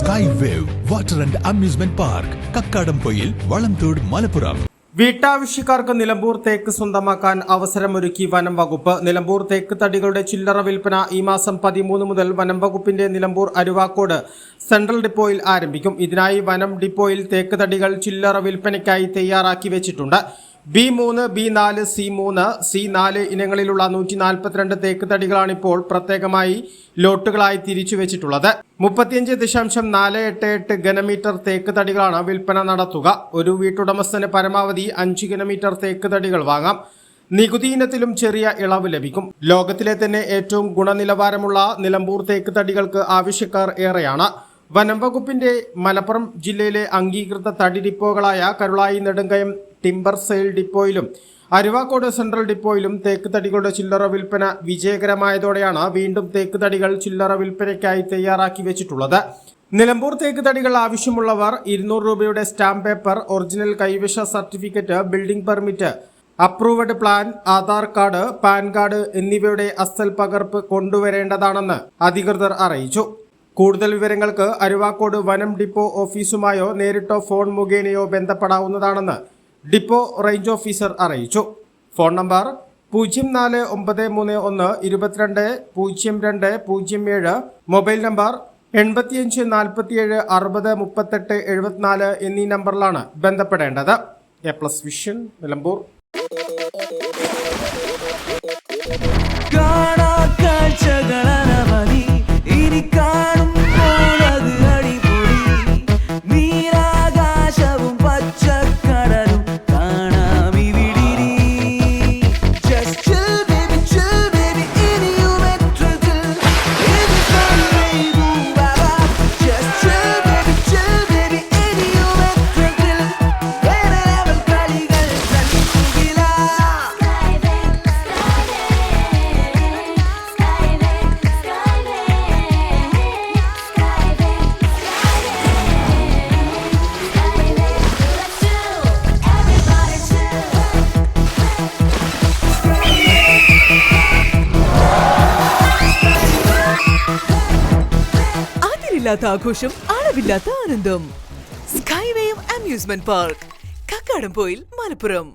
Sky wave water and amusement park Kakkadampoyil Valamthode Malappuram. വീട്ടാവശ്യക്കാർക്ക് നിലമ്പൂർ തേക്ക് സ്വന്തമാക്കാൻ അവസരമൊരുക്കി വനം വകുപ്പ്. നിലമ്പൂർ തേക്ക് തടികളുടെ ചില്ലറ വിൽപ്പന ഈ മാസം 13 മുതൽ വനം വകുപ്പിന്റെ നിലമ്പൂർ അരുവാക്കോട് സെൻട്രൽ ഡിപ്പോയിൽ ആരംഭിക്കും. ഇതിനായി വനം ഡിപ്പോയിൽ തേക്ക് തടികൾ ചില്ലറ വിൽപ്പനയ്ക്കായി തയ്യാറാക്കി വെച്ചിട്ടുണ്ട്. B3, B4, C3, C4 ഇനങ്ങളിലുള്ള 142 തേക്ക് തടികളാണിപ്പോൾ പ്രത്യേകമായി ലോട്ടുകളായി തിരിച്ചുവെച്ചിട്ടുള്ളത്. 35.488 ഘനമീറ്റർ തേക്ക് തടികളാണ് വിൽപ്പന നടത്തുക. ഒരു വീട്ടുടമസ്ഥന് പരമാവധി 5 ഘനമീറ്റർ തേക്ക് തടികൾ വാങ്ങാം. നികുതി ഇനത്തിലും ചെറിയ ഇളവ് ലഭിക്കും. ലോകത്തിലെ തന്നെ ഏറ്റവും ഗുണനിലവാരമുള്ള നിലമ്പൂർ തേക്ക് തടികൾക്ക് ആവശ്യക്കാർ ഏറെയാണ്. വനം വകുപ്പിന്റെ മലപ്പുറം ജില്ലയിലെ അംഗീകൃത തടി ഡിപ്പോകളായ കരുളായി നെടുങ്കയം ടിംബർ സെയിൽ ഡിപ്പോയിലും അരുവാക്കോട് സെൻട്രൽ ഡിപ്പോയിലും തേക്ക് തടികളുടെ ചില്ലറ വിൽപ്പന വിജയകരമായതോടെയാണ് വീണ്ടും തേക്ക് തടികൾ ചില്ലറ വിൽപ്പനയ്ക്കായി തയ്യാറാക്കി വെച്ചിട്ടുള്ളത്. നിലമ്പൂർ തേക്ക് തടികൾ ആവശ്യമുള്ളവർ 200 രൂപയുടെ സ്റ്റാമ്പ് പേപ്പർ, ഒറിജിനൽ കൈവശ certificate, building permit, approved plan, Aadhaar card, PAN card എന്നിവയുടെ അസൽ പകർപ്പ് കൊണ്ടുവരേണ്ടതാണെന്ന് അധികൃതർ അറിയിച്ചു. കൂടുതൽ വിവരങ്ങൾക്ക് അരുവാക്കോട് വനം ഡിപ്പോ ഓഫീസുമായോ നേരിട്ടോ ഫോൺ മുഖേനയോ ബന്ധപ്പെടാവുന്നതാണെന്ന് ഡിപ്പോ റേഞ്ച് ഓഫീസർ അറിയിച്ചു. ഫോൺ നമ്പർ 049312 220207, മൊബൈൽ നമ്പർ 85 47 60 38 74 എന്നീ നമ്പറിലാണ് ബന്ധപ്പെടേണ്ടത്. A+ vision, Nilambur. ആഘോഷം, അളവില്ലാത്ത ആനന്ദം. Sky wave amusement park, Kakkadampoyil, Malappuram.